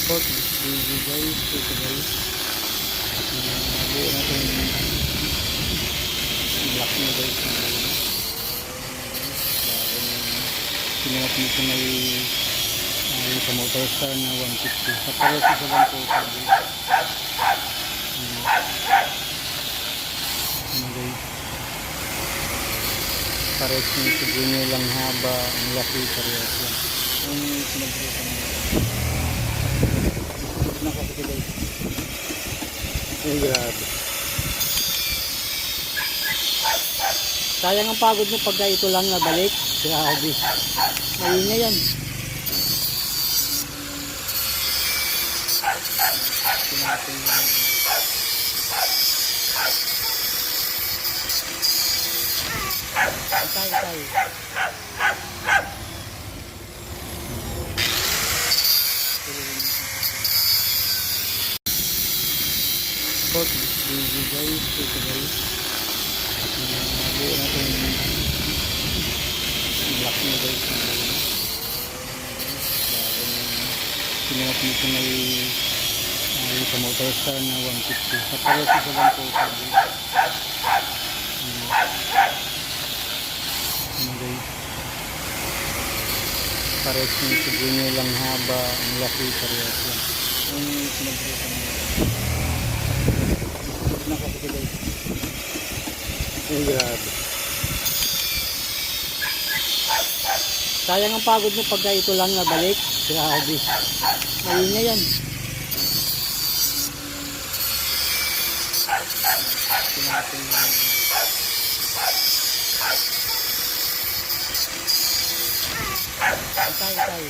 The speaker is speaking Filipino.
Pork baby guys, ito guys. Buo natin yung black nyo guys. Sinuot nito na yung sa motor star na 150. Sa pares sa 140 guys. Guys. Pares nyo sa junior lang haba. Ang laki pares lang. Yung pinagrutan nyo. Nakapit guys. Ay grabe. Sayang ang pagod mo pagka ito lang nabalik. Grabe. Maingay yan. Tay. Pork baby guys, ito guys. Buo natin yung black nyo guys. Sinuot nito na yung sa motor star na 150. Sa pares sa 140 guys. Guys. Pares nyo sa junior lang haba. Ang laki pares lang. Yung pinagrutan nyo. Nakapit guys. Ay grabe. Sayang ang pagod mo pagka ito lang nabalik. Grabe. Maingay yan. Tay.